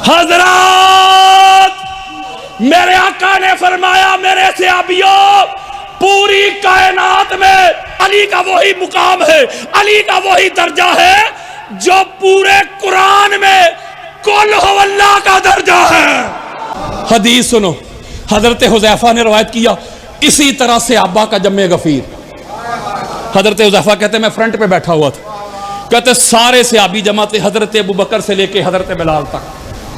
حضرات میرے آقا نے فرمایا میرے صحابیوں پوری کائنات میں علی کا وہی مقام ہے، علی کا وہی درجہ ہے جو پورے قرآن میں قل ہو اللہ کا درجہ ہے۔ حدیث سنو، حضرت حذیفہ نے روایت کیا اسی طرح سے صحابہ کا جمع غفیر۔ حضرت حذیفہ کہتے ہیں میں فرنٹ پہ بیٹھا ہوا تھا، کہتے سارے صحابی جمع تھے، حضرت ابوبکر سے لے کے حضرت بلال تک،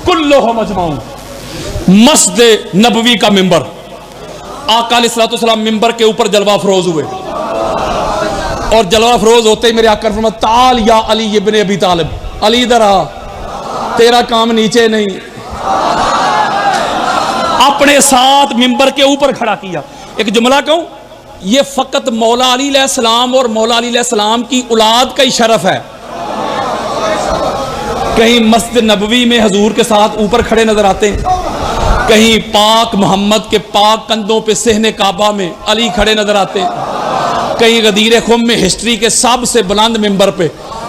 کلہم اجمعون۔ مسجد نبوی کا ممبر، آقا علیہ السلام ممبر کے اوپر جلوہ افروز ہوئے، اور جلوہ افروز ہوتے ہی میرے آقا نے فرمایا تعال یا علی ابن ابی طالب، علی ادھر آ، تیرا کام نیچے نہیں۔ اپنے ساتھ ممبر کے اوپر کھڑا کیا۔ ایک جملہ کہوں، یہ فقط مولا علی علیہ السلام اور مولا علی علیہ السلام کی اولاد کا ہی شرف ہے۔ کہیں مسجد نبوی میں حضور کے ساتھ اوپر کھڑے نظر آتے ہیں، کہیں پاک محمد کے پاک کندھوں پہ صحن کعبہ میں علی کھڑے نظر آتے ہیں، کہیں غدیر خم میں ہسٹری کے سب سے بلند ممبر پہ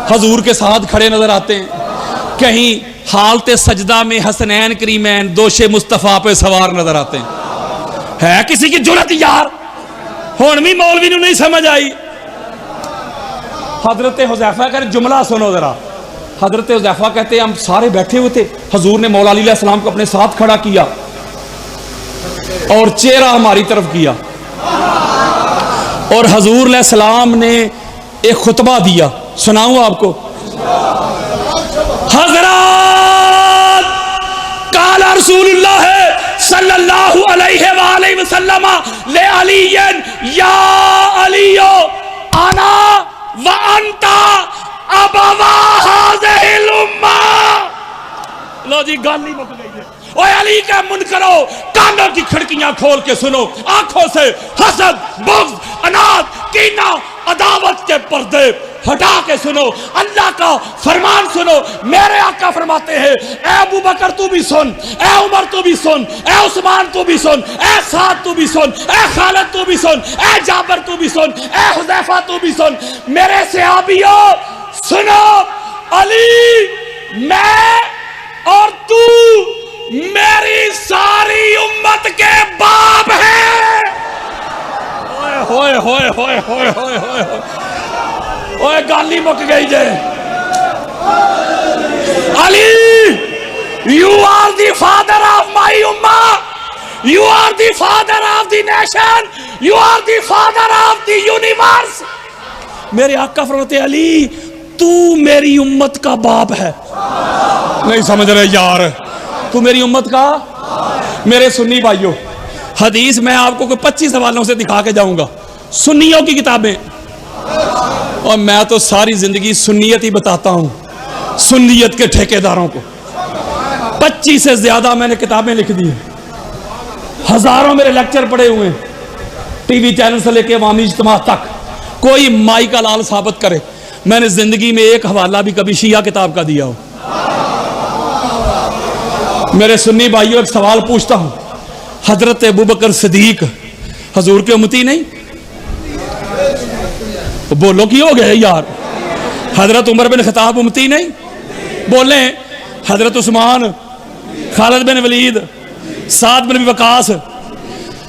حضور کے ساتھ کھڑے نظر آتے ہیں، کہیں حالت سجدہ میں حسنین کریمین دوش مصطفیٰ پہ سوار نظر آتے ہیں۔ ہے کسی کی جرت یار؟ ہون بھی مولوی نے نہیں سمجھ آئی۔ حضرت حذیفہ کہتے جملہ سنو ذرا، حضرت حذیفہ کہتے ہیں ہم سارے بیٹھے ہوئے تھے، حضور نے مولا علی علیہ السلام کو اپنے ساتھ کھڑا کیا اور چہرہ ہماری طرف کیا، اور حضور علیہ السلام نے ایک خطبہ دیا، سناؤں آپ کو؟ حضرات قال رسول اللہ صلی اللہ علیہ وآلہ وسلم لعلی یا علی انا وانت ابوا هذه الامہ۔ لو جی گال نہیں مک گئی ہے۔ اوے علی کا من کرو، کانوں کی کھڑکیاں کھول کے سنو، آنکھوں سے حسد، بغض، اناد، کینہ، عداوت کے پردے ہٹا کے سنو، اللہ کا فرمان سنو۔ میرے آقا فرماتے ہیں اے ابوبکر تو بھی سن، اے عمر تو بھی سن، اے عثمان تو بھی سن، اے سعد تو بھی سن، اے خالد تو بھی سن، اے جابر تو بھی سن، اے حذیفہ تو بھی سن، میرے صحابیوں سنو، علی میں اور تو میری ساری امت کے باپ ہیں۔ ہوئے ہوئے ہوئے ہوئے ہوئے ہوئے اوے گالی مک گئی جے۔ علی you are the father of my ummah, you are the father of the nation, you are the father of the universe۔ میرے آقا فرماتے ہیں علی تو میری امت کا باپ ہے۔ نہیں سمجھ رہے یار، تو میری امت کا؟ میرے سنی بھائیوں، حدیث میں آپ کو کوئی 25 حوالوں سے دکھا کے جاؤں گا، سنیوں کی کتابیں، اور میں تو ساری زندگی سنیت ہی بتاتا ہوں، سنیت کے ٹھیکیداروں کو۔ 25 سے زیادہ میں نے کتابیں لکھ دی ہیں، ہزاروں میرے لیکچر پڑے ہوئے ہیں، ٹی وی چینل سے لے کے عوامی اجتماع تک۔ کوئی مائی کا لال ثابت کرے میں نے زندگی میں ایک حوالہ بھی کبھی شیعہ کتاب کا دیا ہو۔ میرے سنی بھائیوں ایک سوال پوچھتا ہوں، حضرت ابوبکر صدیق حضور کے امتی نہیں؟ بولو کی ہو گئے یار؟ حضرت عمر بن خطاب امتی نہیں؟ بولیں۔ حضرت عثمان، خالد بن ولید، سعد بن وقاص۔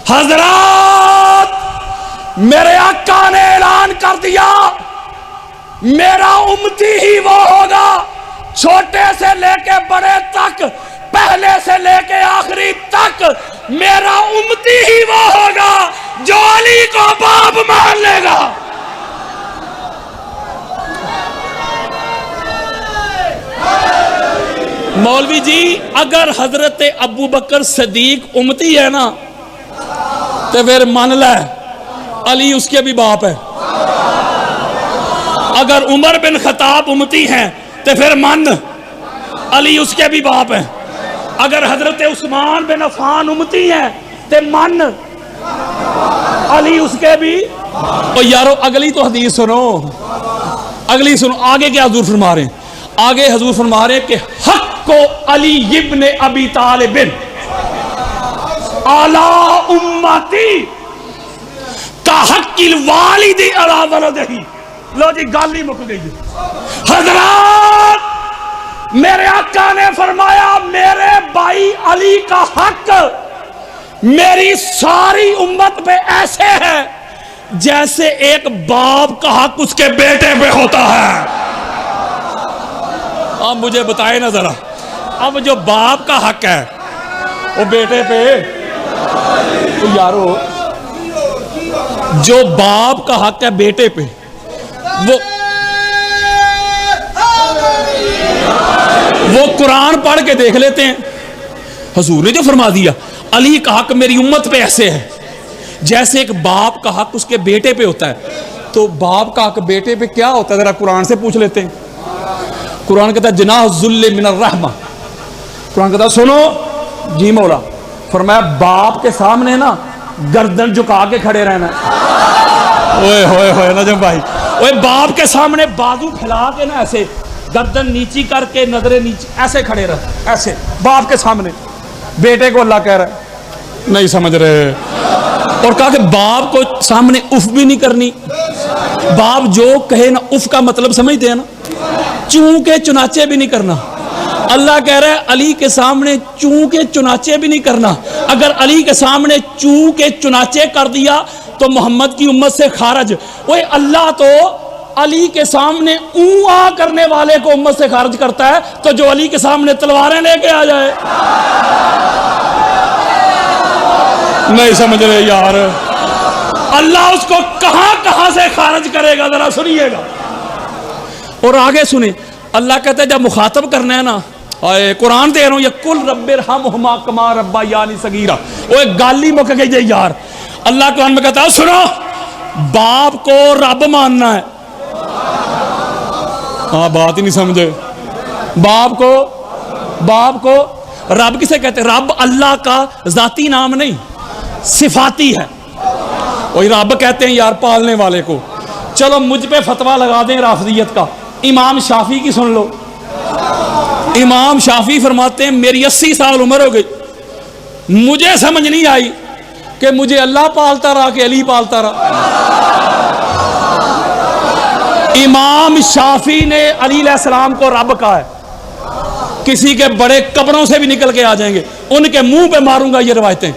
حضرات میرے آقا نے اعلان کر دیا میرا امتی ہی وہ ہوگا، چھوٹے سے لے کے بڑے تک، پہلے سے لے کے آخری تک، میرا امتی ہی وہ ہوگا جو علی کو باپ مان لے گا۔ مولوی جی اگر حضرت ابوبکر صدیق امتی ہے نا تو پھر مان لے علی اس کے بھی باپ ہے، اگر عمر بن خطاب امتی ہیں تو پھر مان علی اس کے بھی باپ ہیں، اگر حضرت عثمان بن عفان امتی ہیں تو مان علی اس کے بھی۔ اور یارو اگلی تو حدیث سنو، اگلی سنو، آگے کیا حضور فرما رہے ہیں؟ آگے حضور فرما رہے ہیں کہ حق کو علی ابن ابی طالب اعلی امتی کا حق الوالد علی ولدہ۔ لو جی گالی مک گئی۔ حضرات میرے آقا نے فرمایا میرے بھائی علی کا حق میری ساری امت پہ ایسے ہے جیسے ایک باپ کا حق اس کے بیٹے پہ ہوتا ہے. اب مجھے بتائیں نا ذرا, اب جو باپ کا حق ہے وہ بیٹے پہ, تو یارو جو باپ کا حق ہے بیٹے پہ, وہ قرآن پڑھ کے دیکھ لیتے ہیں. حضور نے جو فرما دیا علی کا حق میری امت پہ ایسے ہے جیسے ایک باپ کا حق اس کے بیٹے پہ ہوتا ہے. تو باپ کا حق بیٹے پہ کیا ہوتا ہے ذرا قرآن سے پوچھ لیتے ہیں. قرآن کہتا ہے جناح الذل من الرحمہ. قرآن کہتا ہے سنو جی مولا, فرمایا باپ کے سامنے نا گردن جھکا کے کھڑے رہنا. اوئے ہوئے ہوئے نجم بھائی, اوئے باپ کے سامنے بازو پھیلا کے نا ایسے گردن نیچی کر کے نظریں نیچی ایسے کھڑے رہے, ایسے باپ کے سامنے. بیٹے کو اللہ کہہ رہا ہے, نہیں سمجھ رہے. اور کہا کہ باپ کو سامنے اف بھی نہیں کرنی. باپ جو کہے نا اف کا مطلب سمجھتے ہیں نا, چونکہ چنانچہ بھی نہیں کرنا. اللہ کہہ رہا ہے علی کے سامنے چونکہ چنانچہ بھی نہیں کرنا. اگر علی کے سامنے چونکہ چنانچہ کر دیا تو محمد کی امت سے خارج. وہ اللہ تو علی کے سامنے اوں آ کرنے والے کو امت سے خارج کرتا ہے, تو جو علی کے سامنے تلواریں لے کے آ جائے. نہیں سمجھ رہے یار, اللہ اس کو کہاں کہاں سے خارج کرے گا ذرا سنیے گا. اور آگے سنیں, اللہ کہتا ہے جب مخاطب کرنا ہے نا, قرآن دے رہا ہوں, یہ کل رب ارحمہما کما ربیانی صغیرا. وہ ایک گالی مک گئی یار. اللہ قرآن میں کہتا ہے سنو باپ کو رب ماننا ہے. ہاں بات ہی نہیں سمجھے. باپ کو رب کسے کہتے ہیں؟ رب اللہ کا ذاتی نام نہیں, صفاتی ہے. وہی رب کہتے ہیں یار پالنے والے کو. چلو مجھ پہ فتویٰ لگا دیں رافضیت کا. امام شافعی کی سن لو. امام شافعی فرماتے ہیں میری 80 سال عمر ہو گئی, مجھے سمجھ نہیں آئی کہ مجھے اللہ پالتا رہا کہ علی پالتا رہا. امام شافعی نے علی علیہ السلام کو رب کہا ہے. کسی کے بڑے قبروں سے بھی نکل کے آ جائیں گے, ان کے منہ پہ ماروں گا یہ روایتیں.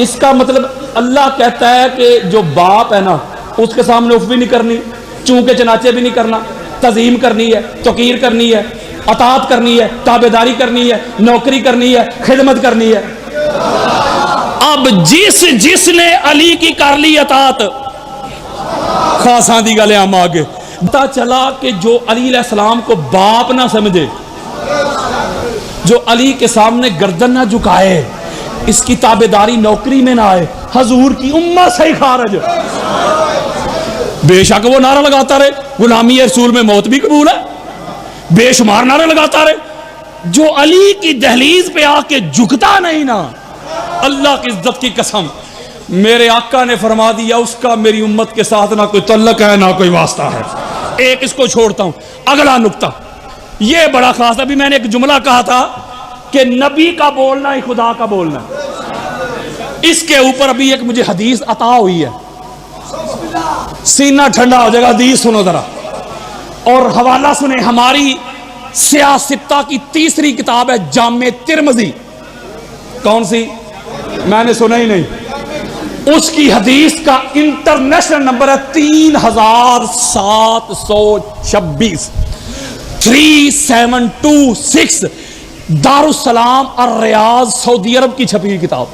اس کا مطلب اللہ کہتا ہے کہ جو باپ ہے نا اس کے سامنے اف بھی نہیں کرنی, چونکہ چنانچہ بھی نہیں کرنا, تعظیم کرنی ہے, توقیر کرنی ہے, اطاعت کرنی ہے, تابعداری کرنی ہے, نوکری کرنی ہے, خدمت کرنی ہے. اب جس نے علی کی کر لی اطاعت, خاصاں دی گلیں ہم آگے. پتا چلا کہ جو علی علیہ السلام کو باپ نہ سمجھے, جو علی کے سامنے گردن نہ جھکائے, اس کی تابعداری نوکری میں نہ آئے, حضور کی امت سے ہی خارج. بے شک وہ نعرہ لگاتا رہے غلامی رسول میں موت بھی قبول ہے, بے شمار نعرے لگاتا رہے. جو علی کی دہلیز پہ آ کے جھکتا نہیں نا, اللہ کی عزت کی قسم, میرے آقا نے فرما دیا اس کا میری امت کے ساتھ نہ کوئی تعلق ہے نہ کوئی واسطہ ہے. ایک اس کو چھوڑتا ہوں. اگلا نکتہ یہ بڑا خاص. ابھی میں نے ایک جملہ کہا تھا کہ نبی کا بولنا ہی خدا کا بولنا. اس کے اوپر ابھی ایک مجھے حدیث عطا ہوئی ہے, سینہ ٹھنڈا ہو جائے گا. حدیث سنو ذرا, اور حوالہ سنیں. ہماری سیاستہ کی تیسری کتاب ہے جامع ترمذی. کون سی؟ میں نے سنا ہی نہیں. اس کی حدیث کا انٹرنیشنل نمبر ہے 3726 3726. دارالسلام الریاض سعودی عرب کی چھپی ہوئی کتاب.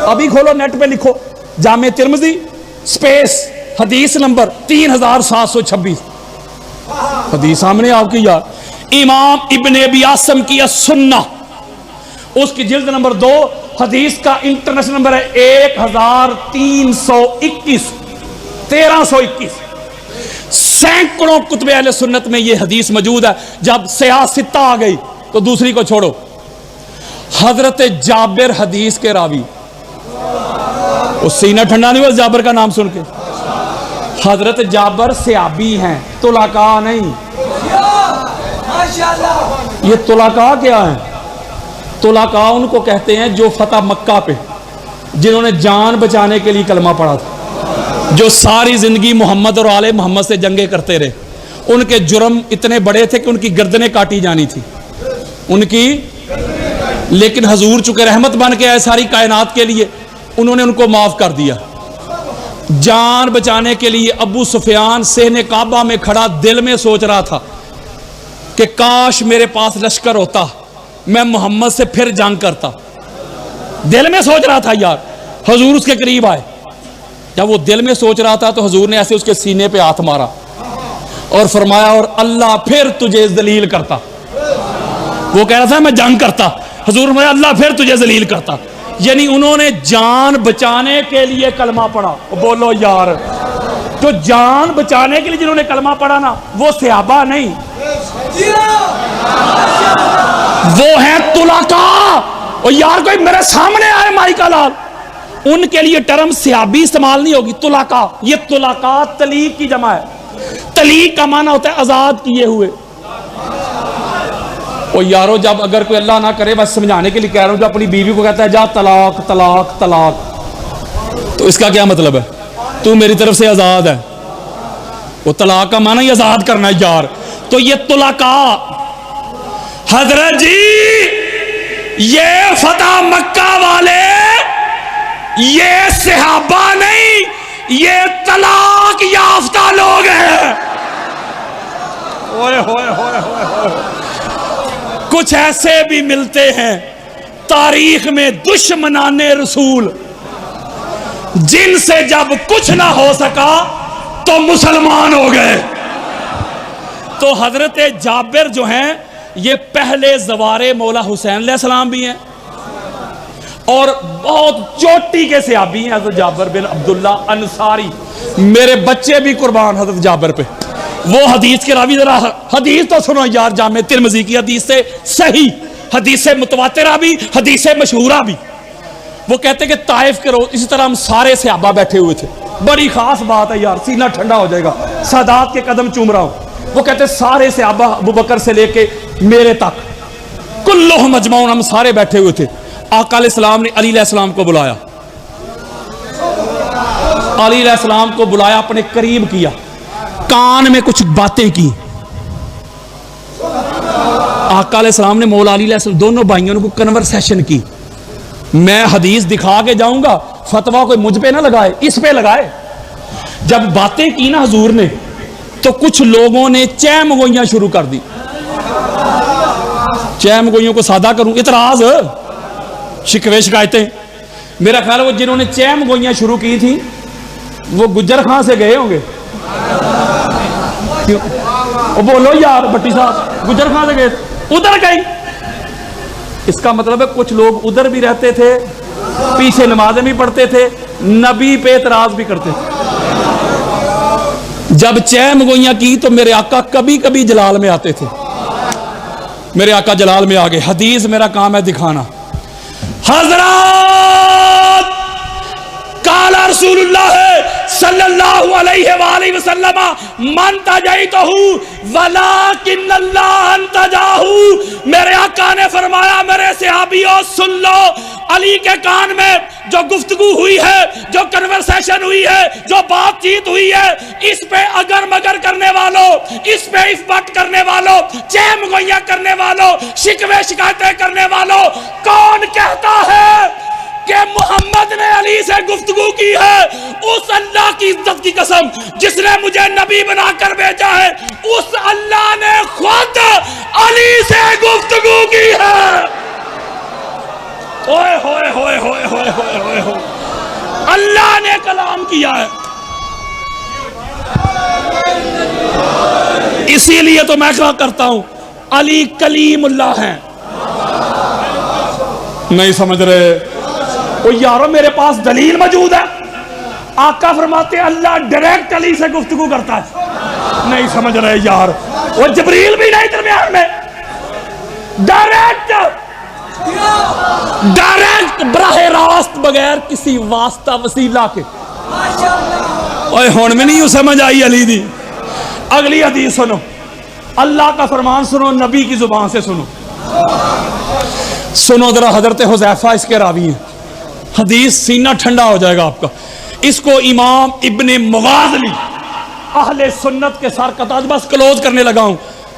ابھی کھولو نیٹ پہ, لکھو جامع ترمذی سپیس حدیث نمبر 3726. حدیث سامنے آپ کی یار. امام ابن ابی عاصم کی السنہ, اس کی جلد نمبر 2, حدیث کا انٹرنیشنل نمبر ہے 1321. سینکڑوں کتب اہل سنت میں یہ حدیث موجود ہے. جب سیاستہ آ گئی تو دوسری کو چھوڑو. حضرت جابر حدیث کے راوی, اس سینہ ٹھنڈا نہیں ہوا جابر کا نام سن کے. حضرت جابر صحابی ہیں, طلقاء نہیں. یہ طلقاء کیا ہیں؟ طلقاء ان کو کہتے ہیں جو فتح مکہ پہ, جنہوں نے جان بچانے کے لیے کلمہ پڑھا تھا, جو ساری زندگی محمد اور آل محمد سے جنگیں کرتے رہے. ان کے جرم اتنے بڑے تھے کہ ان کی گردنیں کاٹی جانی تھی, ان کی، لیکن حضور چونکہ رحمت بن کے آئے ساری کائنات کے لیے، انہوں نے ان کو معاف کر دیا۔ جان بچانے کے لیے ابو سفیان صحن کعبہ میں کھڑا دل میں سوچ رہا تھا کہ کاش میرے پاس لشکر ہوتا، میں محمد سے پھر جنگ کرتا، دل میں سوچ رہا تھا یار۔ حضور اس کے قریب آئے، جب وہ دل میں سوچ رہا تھا تو حضور نے ایسے اس کے سینے پہ ہاتھ مارا اور فرمایا اور اللہ پھر تجھے ذلیل کرتا۔ وہ کہہ رہا تھا میں جنگ کرتا، حضور نے اللہ پھر تجھے ذلیل کرتا، یعنی انہوں نے جان بچانے کے لیے کلمہ پڑھا۔ بولو یار، تو جان بچانے کے لیے جنہوں نے کلمہ پڑھا نا، وہ صحابہ نہیں، وہ ہیں طلقاء۔ اور یار کوئی میرے سامنے آئے مائی کا لال، ان کے لیے ٹرم صحابی استعمال نہیں ہوگی، طلقاء۔ یہ طلقاء طلیق کی جمع ہے، طلیق کا معنی ہوتا ہے آزاد کیے ہوئے۔ اور یارو جب اگر کوئی اللہ نہ کرے، بس سمجھانے کے لیے کہہ رہا ہوں، جو اپنی بیوی کو کہتا ہے جا طلاق طلاق طلاق، تو اس کا کیا مطلب ہے؟ تو میری طرف سے آزاد ہے۔ وہ طلاق کا معنی ہی آزاد کرنا ہے یار۔ تو یہ طلقاء، حضرت جی یہ فتح مکہ والے یہ صحابہ نہیں، یہ طلاق یافتہ لوگ ہیں۔ اوئے ہوئے ہوئے ہوئے ہوئے۔ کچھ ایسے بھی ملتے ہیں تاریخ میں دشمنان رسول، جن سے جب کچھ نہ ہو سکا تو مسلمان ہو گئے۔ تو حضرت جابر جو ہیں یہ پہلے زوارے مولا حسین علیہ السلام بھی ہیں، اور بہت چوٹی کے صحابی ہیں حضرت جابر بن عبداللہ انصاری۔ میرے بچے بھی قربان حضرت جابر پہ۔ وہ حدیث کے راوی، ذرا حدیث تو سنو یار، جامع ترمذی کی حدیث سے صحیح، حدیث سے متواترہ بھی، حدیث سے مشہورہ بھی۔ وہ کہتے کہ طائف کے روز اسی طرح ہم سارے صحابہ بیٹھے ہوئے تھے، بڑی خاص بات ہے یار، سینہ ٹھنڈا ہو جائے گا، سادات کے قدم چوم رہا ہوں۔ وہ کہتے سارے صحابہ ابو بکر سے لے کے میرے تک کلہم اجمعون، ہم سارے بیٹھے ہوئے تھے۔ آقا علیہ السلام نے علی علیہ السلام کو بلایا، علی علیہ السلام کو بلایا، اپنے قریب کیا، کان میں کچھ باتیں کی۔ آقا علیہ السلام نے مولا علی علیہ السلام دونوں بھائیوں کو کنورسیشن کی۔ میں حدیث دکھا کے جاؤں گا، فتویٰ کوئی مجھ پہ نہ لگائے، اس پہ لگائے۔ جب باتیں کی نا حضور نے، تو کچھ لوگوں نے چیم گوئیاں شروع کر دی۔ چیم گوئیوں کو سادہ کروں، اعتراض، شکوے شکایتیں۔ میرا خیال ہے وہ جنہوں نے چیم گوئیاں شروع کی تھی وہ گجر خان سے گئے ہوں گے۔ بولو یار بٹی صاحب، گجر خان سے گئے، ادھر گئی۔ اس کا مطلب ہے کچھ لوگ ادھر بھی رہتے تھے، پیچھے نمازیں بھی پڑھتے تھے، نبی پہ اعتراض بھی کرتے تھے۔ جب چیم گوئیاں کی تو میرے آقا کبھی کبھی جلال میں آتے تھے، میرے آقا جلال میں آگے۔ حدیث میرا کام ہے دکھانا۔ حضرات قال رسول اللہ صلی اللہ علیہ وآلہ وسلم من تجیتہ ولکن اللہ انتجاہ۔ میرے آقا نے فرمایا میرے صحابیوں سن لو، علی کے کان میں جو گفتگو ہوئی ہے، جو کنورسیشن ہوئی ہے، جو بات چیت ہوئی ہے، اس پہ اگر مگر کرنے والوں، اس پہ افبٹ کرنے والوں، چیم گوئیاں کرنے والوں، شکوے شکایتیں کرنے والوں، کون کہتا ہے کہ محمد نے علی سے گفتگو کی ہے؟ اس اللہ کی عزت کی قسم جس نے مجھے نبی بنا کر بھیجا ہے، اس اللہ نے خود علی سے گفتگو کی ہے۔ اوئے ہوئے ہوئے ہوئے ہوئے ہوئے ہوئے ہوئے، اللہ نے کلام کیا ہے۔ اسی لیے تو میں کہا کرتا ہوں علی کلیم اللہ ہیں۔ نہیں سمجھ رہے؟ او یارو میرے پاس دلیل موجود ہے، آقا فرماتے ہیں اللہ ڈائریکٹ علی سے گفتگو کرتا ہے۔ نہیں سمجھ رہے یار، وہ جبریل بھی نہیں درمیان میں، ڈائریکٹ براہ راست بغیر کسی واسطہ وسیلہ کے۔ اوے ہون میں نہیں سمجھ آئی علی دی۔ اگلی حدیث سنو، اللہ کا فرمان سنو، نبی کی زبان سے سنو۔ سنو ذرا، حضرت حذیفہ اس کے راوی ہیں، حدیث سینہ ٹھنڈا ہو جائے گا آپ کا۔ اس کو امام ابن مغازلی اہل سنت کے سر کا تاج، بس کلوز کرنے لگا ہوں،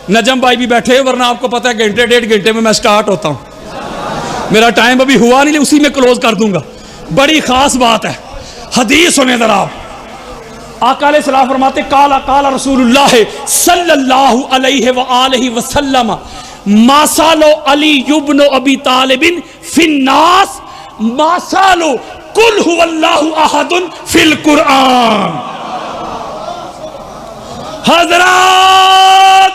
نجم بھائی بھی بیٹھے، ورنہ آپ کو پتہ ہے گھنٹے ڈیڑھ گھنٹے میں سٹارٹ ہوتا ہوں، میرا ٹائم ابھی ہوا نہیں، اسی میں کلوز کر دوں گا۔ بڑی خاص بات ہے، حدیث سنیں ذرا آپ۔ آقا علیہ السلام فرماتے قال رسول اللہ صلی اللہ علیہ وآلہ وسلم ما سالو علی ابن ابی طالب فی الناس ما سالو قل هو اللہ احد فی القرآن۔ حضرات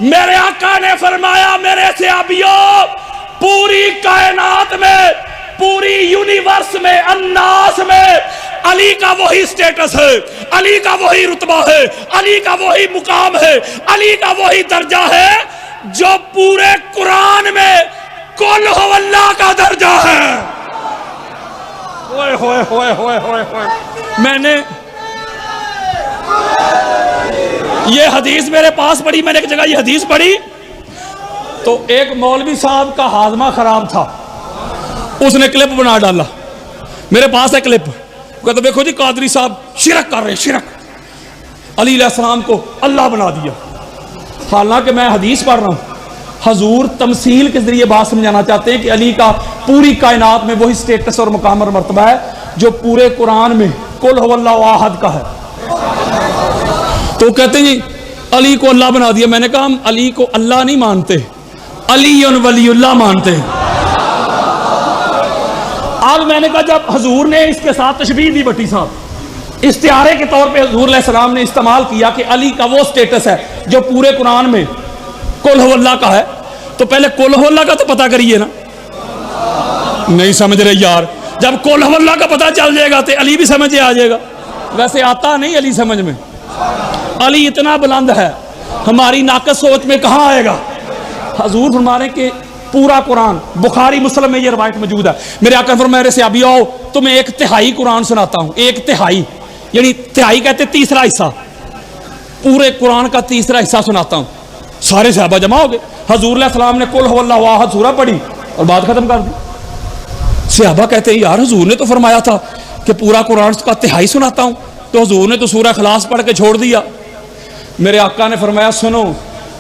میرے آقا نے فرمایا میرے صحابیوں، پوری کائنات میں، پوری یونیورس میں، الناس میں علی کا وہی سٹیٹس ہے، علی کا وہی رتبہ ہے، علی کا وہی مقام ہے، علی کا وہی درجہ ہے جو پورے قرآن میں قل ہو اللہ کا درجہ ہے۔ ہوئے ہوئے ہوئے ہوئے ہوئے ہوئے، میں نے یہ حدیث میرے پاس پڑھی، میں نے ایک جگہ یہ حدیث پڑھی تو ایک مولوی صاحب کا ہاضمہ خراب تھا، اس نے کلپ بنا ڈالا، میرے پاس ہے کلپ، کہتا دیکھو جی قادری صاحب شرک کر رہے ہیں، شرک، علی علیہ السلام کو اللہ بنا دیا۔ حالانکہ میں حدیث پڑھ رہا ہوں، حضور تمثیل کے ذریعے بات سمجھانا چاہتے ہیں کہ علی کا پوری کائنات میں وہی سٹیٹس اور مقام اور مرتبہ ہے جو پورے قرآن میں قل هو اللہ احد کا ہے۔ تو کہتے ہیں جی علی کو اللہ بنا دیا، میں نے کہا ہم علی کو اللہ نہیں مانتے، علی ولی اللہ مانتے ہیں۔ آج میں نے کہا جب حضور نے اس کے ساتھ تشبیہ دی بٹی صاحب، استعارے کے طور پہ حضور علیہ السلام نے استعمال کیا کہ علی کا وہ سٹیٹس ہے جو پورے قرآن میں قل ہو اللہ کا ہے، تو پہلے قل ہو اللہ کا تو پتہ کریے نا، نہیں سمجھ رہے یار، جب قل ہو اللہ کا پتہ چل جائے گا تو علی بھی سمجھے آ جائے گا، ویسے آتا نہیں علی سمجھ میں، علی اتنا بلند ہے، ہماری ناقص سوچ میں کہاں آئے گا۔ حضور فرما رہے کہ پورا قرآن، بخاری مسلم میں یہ روایت موجود ہے، میرے آقا فرمایا میرے صحابی آؤ تمہیں ایک تہائی قرآن سناتا ہوں، ایک تہائی، یعنی تہائی کہتے تیسرا حصہ، پورے قرآن کا تیسرا حصہ سناتا ہوں۔ سارے صحابہ جمع ہو گئے، حضور علیہ السلام نے قل هو اللہ احد سورہ پڑھی اور بات ختم کر دی۔ صحابہ کہتے ہیں یار حضور نے تو فرمایا تھا کہ پورا قرآن کا تہائی سناتا ہوں، تو حضور نے تو سورہ اخلاص پڑھ کے چھوڑ دیا۔ میرے آقا نے فرمایا سنو،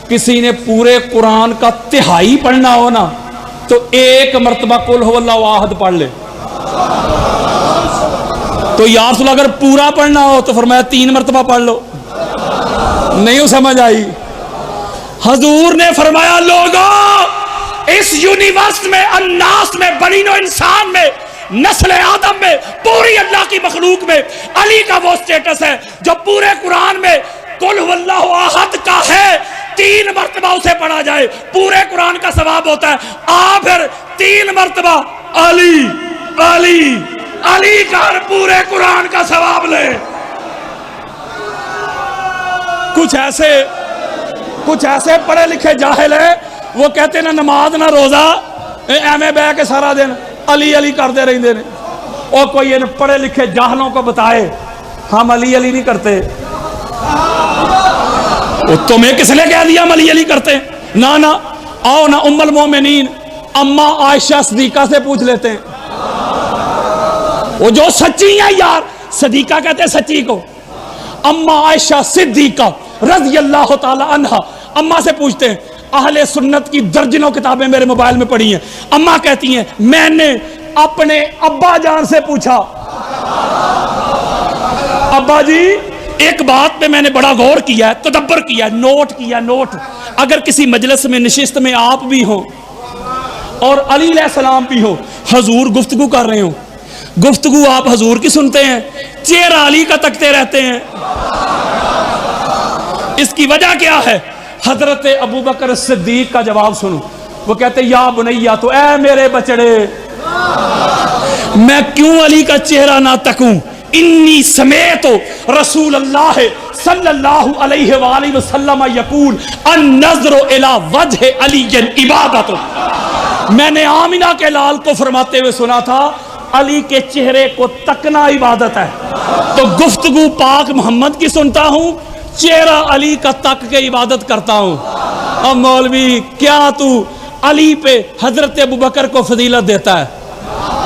کسی نے پورے قرآن کا تہائی پڑھنا ہو نا تو ایک مرتبہ قل هو اللہ احد پڑھ لے، تو یا رسول اگر پورا پڑھنا ہو تو فرمایا 3 مرتبہ پڑھ لو، نہیں سمجھ آئی۔ حضور نے فرمایا لوگوں اس یونیورس میں، الناس میں، بنی نوع انسان میں، نسل آدم میں، پوری اللہ کی مخلوق میں علی کا وہ سٹیٹس ہے جو پورے قرآن میں قل هو اللہ احد کا ہے، 3 مرتبہ اسے پڑھا جائے پورے قرآن کا ثواب ہوتا ہے۔ پھر 3 مرتبہ علی علی علی کا پورے قرآن کا ثواب لے۔ کچھ ایسے پڑھے لکھے جاہل ہیں، وہ کہتے ہیں نہ نماز نہ روزہ، ایویں بہ کے سارا دن علی علی کرتے رہتے ہیں، اور کوئی ان پڑھے لکھے جاہلوں کو بتائے ہم علی علی نہیں کرتے، تمہیں کس نے کہہ دیا ہم علی علی کرتے ہیں؟ نہ آؤ نا ام المومنین اما عائشہ صدیقہ سے پوچھ لیتے ہیں، وہ جو سچی ہیں یار، صدیقہ کہتے ہیں سچی کو، اما عائشہ صدیقہ رضی اللہ تعالی عنہ، اما سے پوچھتے ہیں، اہل سنت کی درجنوں کتابیں میرے موبائل میں پڑھی ہیں، اما کہتی ہیں میں نے اپنے ابا جان سے پوچھا، ابا جی ایک بات پہ میں نے بڑا غور کیا ہے، تدبر کیا ہے، نوٹ، اگر کسی مجلس میں نشست میں آپ بھی ہوں اور علی علیہ السلام بھی ہو، حضور گفتگو کر رہے ہوں، گفتگو آپ حضور کی سنتے ہیں، چہرہ علی کا تکتے رہتے ہیں، اس کی وجہ کیا ہے؟ حضرت ابوبکر صدیق کا جواب سنو، وہ کہتے ہیں یا بنیا، تو اے میرے بچڑے میں کیوں علی کا چہرہ نہ تکوں، انی سمیت رسول اللہ صلی اللہ علیہ وآلہ وسلم یقول النظر الی وجہ علی عبادت، میں نے آمنہ کے لال کو فرماتے ہوئے سنا تھا علی کے چہرے کو تکنا عبادت ہے، تو گفتگو پاک محمد کی سنتا ہوں، چہرہ علی کا تک کے عبادت کرتا ہوں۔ اب مولوی کیا تو علی پہ حضرت ابوبکر کو فضیلت دیتا ہے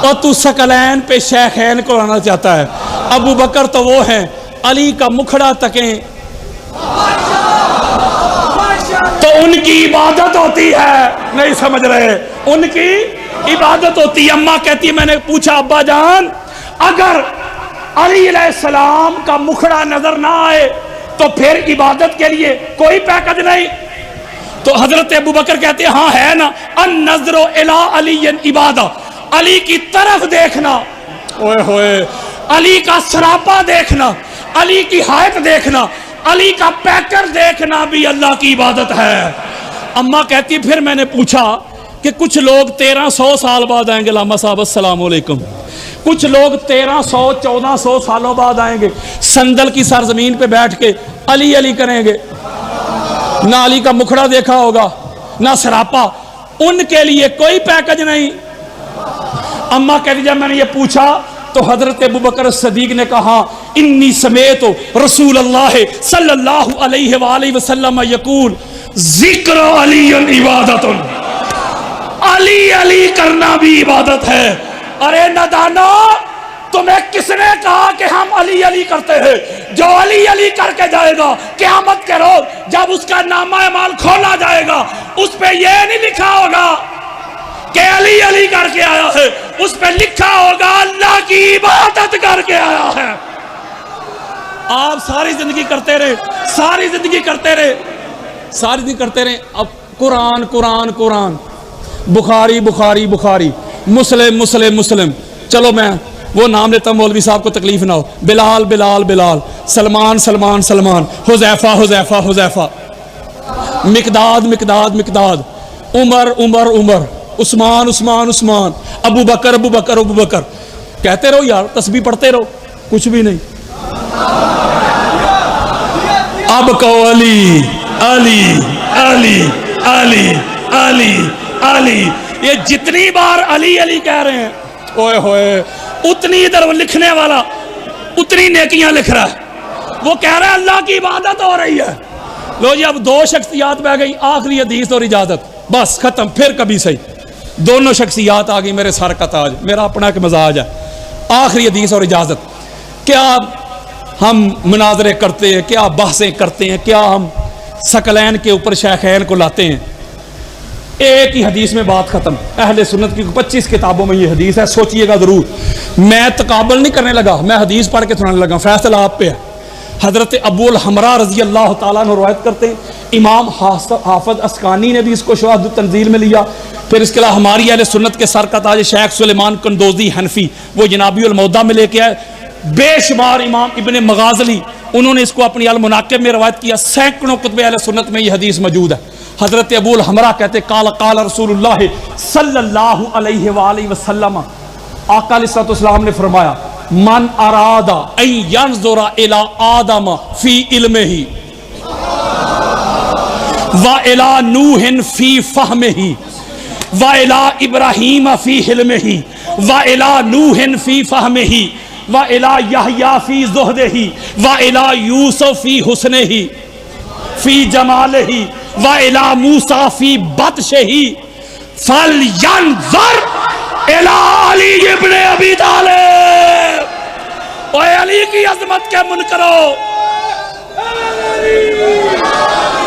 اور تو ثقلین پہ شیخین کو لانا چاہتا ہے؟ ابوبکر تو وہ ہیں علی کا مکھڑا تکیں، ان کی عبادت ہوتی ہے. نہیں سمجھ رہے؟ ان کی عبادت ہوتی ہے. اماں کہتی ہے میں نے پوچھا ابا جان اگر علی علیہ السلام کا مکھڑا نظر نہ آئے تو پھر عبادت کے لیے کوئی پیکج نہیں؟ تو حضرت ابوبکر کہتے ہیں ہاں ہے نا، النظر الی علی عبادہ، علی کی طرف دیکھنا، اوئے ہوئے علی کا سراپا دیکھنا، علی کی حائط دیکھنا، علی کا پیکر دیکھنا بھی اللہ کی عبادت ہے. اماں کہتی پھر میں نے پوچھا کہ کچھ لوگ 1300 سال بعد آئیں گے، علامہ صاحب السلام علیکم، کچھ لوگ 1300 1400 سالوں بعد آئیں گے، سندل کی سرزمین پہ بیٹھ کے علی علی کریں گے، نہ علی کا مکھڑا دیکھا ہوگا نہ سراپا، ان کے لیے کوئی پیکج نہیں. اماں کہتی جب میں نے یہ پوچھا تو حضرت ابوبکر صدیق نے کہا انی سمیت رسول اللہ صلی اللہ علیہ وآلہ وسلم یقول ذکر علی عبادت، علی علی کرنا بھی عبادت ہے. ارے نادانو تمہیں کس نے کہا کہ ہم علی علی کرتے ہیں؟ جو علی علی کر کے جائے گا قیامت کے روز جب اس کا نامہ اعمال کھولا جائے گا اس پہ یہ نہیں لکھا ہوگا کہ علی علی کر کے آیا ہے، اس پہ لکھا ہوگا اللہ کی عبادت کر کے آیا ہے. آپ ساری زندگی کرتے رہے، ساری زندگی کرتے رہے، ساری زندگی کرتے رہے. اب قرآن قرآن قرآن، بخاری بخاری بخاری، مسلم مسلم مسلم، چلو میں وہ نام لیتا ہوں مولوی صاحب کو تکلیف نہ ہو، بلال بلال بلال، سلمان سلمان سلمان، حذیفہ حذیفہ حذیفہ، مقداد مقداد مقداد، عمر عمر عمر، عثمان عثمان عثمان، ابو بکر ابو بکر ابو بکر. کہتے رہو یار، تسبیح پڑھتے رہو، کچھ بھی نہیں. اب کہو علی علی علی علی علی علی. یہ جتنی بار علی علی کہہ رہے ہیں اوئے ہوئے اتنی ادھر لکھنے والا اتنی نیکیاں لکھ رہا ہے. وہ کہہ رہا ہے اللہ کی عبادت ہو رہی ہے. لو جی اب دو شخصیات بہ گئی، آخری حدیث اور اجازت، بس ختم. پھر کبھی صحیح دونوں شخصیات آ گئی، میرے سر کا تاج، میرا اپنا ایک مزاج ہے. آخری حدیث اور اجازت. کیا ہم مناظرے کرتے ہیں، کیا بحثیں کرتے ہیں، کیا ہم ثقلین کے اوپر شیخین کو لاتے ہیں. ایک ہی حدیث میں بات ختم. اہل سنت کی 25 کتابوں میں یہ حدیث ہے، سوچئے گا ضرور. میں تقابل نہیں کرنے لگا، میں حدیث پڑھ کے سنانے لگا، فیصلہ آپ پہ ہے. حضرت ابو الحمراء رضی اللہ تعالیٰ عنہ روایت کرتے ہیں، امام حافظ اسقانی نے بھی اس کو شواہد التنزیل میں لیا. پھر اس کے علاوہ ہماری اہل سنت کے سر کا تاج شیخ سلیمان قندوزی حنفی، وہ جنابی المودع میں لے کے آئے. بے شمار امام ابن مغازلی انہوں نے اس کو اپنی المناقب میں روایت کیا. سینکڑوں کتب اہل سنت میں یہ حدیث موجود ہے. حضرت ابو الحمراء کہتے قال قال رسول اللہ صلی اللہ علیہ وآلہ وسلم، آقا علیہ السلام نے فرمایا من اراد ان ینظر الی آدم فی علمہ وَإِلَى نُوحٍ فِي فَهْمِهِ وَإِلَى إِبْرَاهِيمَ فِي حِلْمِهِ وَإِلَى نُوحٍ فِي فَهْمِهِ وَإِلَى يَحْيَىٰ فِي زُهْدِهِ وَإِلَى يُوسُفَ فِي حُسْنِهِ فِي جَمَالِهِ وَإِلَى مُوسَىٰ فِي بَطْشِهِ فَلْيَنظُرْ إِلَىٰ عَلِيِّ بْنِ أَبِي طالب. اے علی کی عظمت کے منکرو،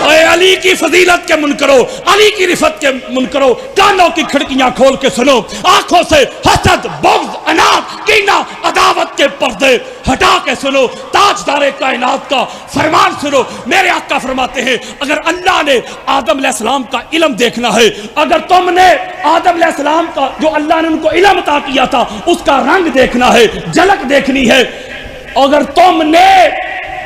اے علی کی فضیلت کے منکرو، علی کی رفت کے منکرو، کانوں کی کھڑکیاں کھول کے سنو، آنکھوں سے حسد بغض عناد کینہ عداوت کے پردے ہٹا کے سنو، تاجدار کائنات کا فرمان سنو. میرے آقا فرماتے ہیں اگر اللہ نے آدم علیہ السلام کا علم دیکھنا ہے، اگر تم نے آدم علیہ السلام کا جو اللہ نے ان کو علم عطا کیا تھا اس کا رنگ دیکھنا ہے، جھلک دیکھنی ہے، اگر تم نے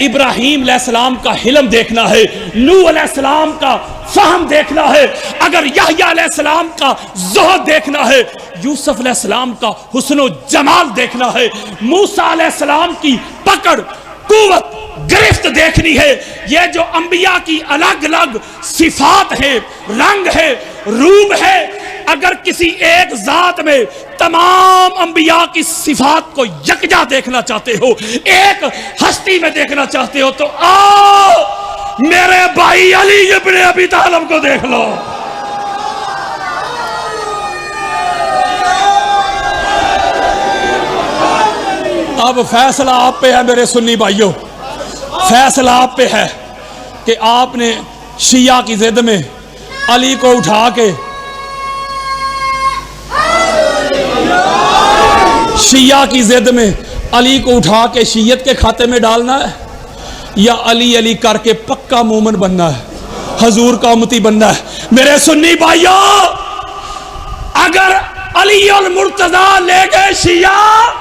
ابراہیم علیہ السلام کا حلم دیکھنا ہے، نوح علیہ السلام کا فہم دیکھنا ہے، اگر یحییٰ علیہ السلام کا زہد دیکھنا ہے، یوسف علیہ السلام کا حسن و جمال دیکھنا ہے، موسیٰ علیہ السلام کی پکڑ قوت گرفت دیکھنی ہے، یہ جو انبیاء کی الگ الگ صفات ہیں، رنگ ہے، روپ ہے، اگر کسی ایک ذات میں تمام انبیاء کی صفات کو یکجا دیکھنا چاہتے ہو، ایک ہستی میں دیکھنا چاہتے ہو، تو آؤ میرے بھائی علی ابن ابی طالب کو دیکھ لو. اب فیصلہ آپ پہ ہے میرے سنی بھائیوں، فیصلہ آپ پہ ہے کہ آپ نے شیعہ کی ضد میں علی کو اٹھا کے شیعہ کی ضد میں علی کو اٹھا کے شیعت کے کھاتے میں ڈالنا ہے، یا علی علی کر کے پکا مومن بننا ہے، حضور کا امتی بننا ہے؟ میرے سنی بھائیوں، اگر علی المرتضی لے گئے شیعہ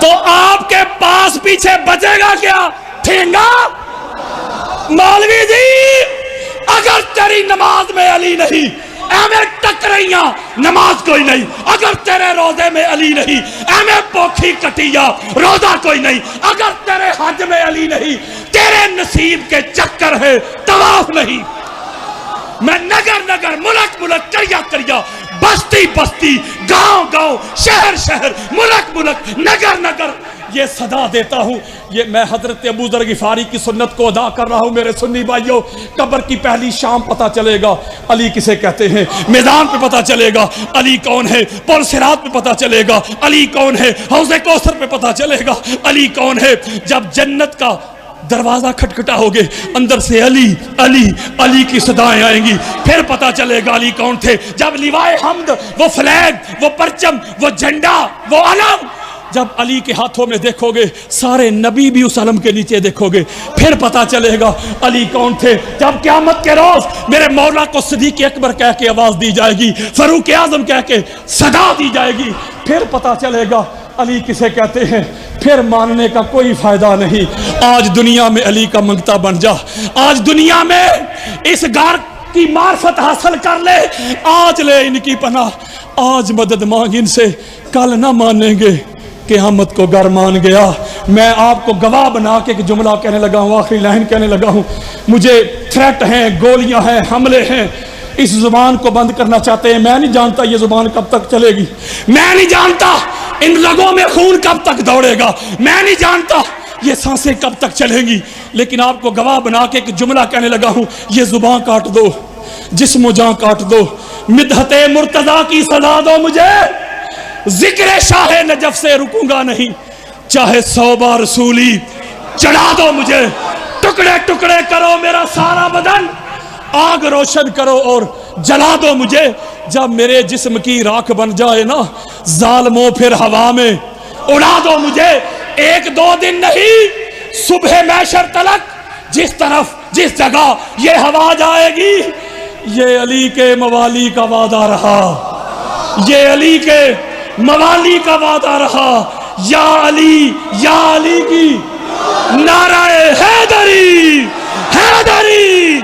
تو آپ کے پاس پیچھے بچے گا کیا؟ ٹھینگا؟ مولوی جی اگر تیری نماز میں علی نہیں، ایویں ٹکریاں نماز کوئی نہیں، اگر تیرے روزے میں علی نہیں، ایویں پوکھی کٹیا روزہ کوئی نہیں، اگر تیرے حج میں علی نہیں، تیرے نصیب کے چکر ہے طواف نہیں۔ میں نگر نگر، ملک ملک، کریا کریا، بستی بستی، گاؤں گاؤں، شہر شہر، ملک ملک، نگر نگر یہ صدا دیتا ہوں۔ یہ میں حضرت ابو ذر غفاری کی سنت کو ادا کر رہا ہوں۔ میرے سنی بھائیوں، قبر کی پہلی شام پتہ چلے گا علی کسے کہتے ہیں، میدان پہ پتہ چلے گا علی کون ہے، پل صراط پہ پتہ چلے گا علی کون ہے، حوض کوثر پہ پتہ چلے گا علی کون ہے۔ جب جنت کا دروازہ کھٹکھٹا ہوگے، اندر سے علی علی علی کی صدائیں آئیں گی، پھر پتہ چلے گا علی کون تھے۔ جب لیوائے حمد، وہ فلیگ، وہ پرچم، وہ جھنڈا، وہ علم جب علی کے ہاتھوں میں دیکھو گے، سارے نبی بھی اس علم کے نیچے دیکھو گے، پھر پتہ چلے گا علی کون تھے۔ جب قیامت کے روز میرے مولا کو صدیق اکبر کہہ کے آواز دی جائے گی، فاروق اعظم کہہ کے صدا دی جائے گی، پھر پتہ چلے گا علی کسے کہتے ہیں۔ پھر ماننے کا کوئی فائدہ نہیں۔ آج دنیا میں علی کا منگتا بن جا، آج دنیا میں اس غار کی معرفت حاصل کر لے، آج لے ان کی پناہ، آج مدد مانگ ان سے، کل نہ مانیں گے قیامت کو گر مان گیا۔ میں آپ کو گواہ بنا کے ایک جملہ کہنے لگا ہوں، آخری لائن کہنے لگا ہوں۔ مجھے تھریٹ ہیں، گولیاں ہیں، حملے ہیں، اس زبان کو بند کرنا چاہتے ہیں۔ میں نہیں جانتا یہ زبان کب تک چلے گی، میں نہیں جانتا ان رگوں میں خون کب تک دوڑے گا، میں نہیں جانتا یہ سانسیں کب تک چلیں گی، لیکن آپ کو گواہ بنا کے ایک جملہ کہنے لگا ہوں، یہ زبان کاٹ دو، جسم و جان کاٹ دو، مدحت مرتضی کی سزا دو مجھے، ذکر شاہ نجف سے رکوں گا نہیں، چاہے 100 بار رسولی چڑھا دو مجھے، ٹکڑے ٹکڑے کرو میرا سارا بدن، آگ روشن کرو اور جلا دو مجھے۔ جب میرے جسم کی راکھ بن جائے نا ظالموں، پھر ہوا میں اڑا دو مجھے۔ ایک دو دن نہیں، صبح محشر تلک جس طرف جس جگہ یہ ہوا جائے گی، یہ علی کے موالی کا وعدہ رہا، یہ علی کے موالی کا وعدہ رہا۔ یا علی کی نعرہ حیدری حیدری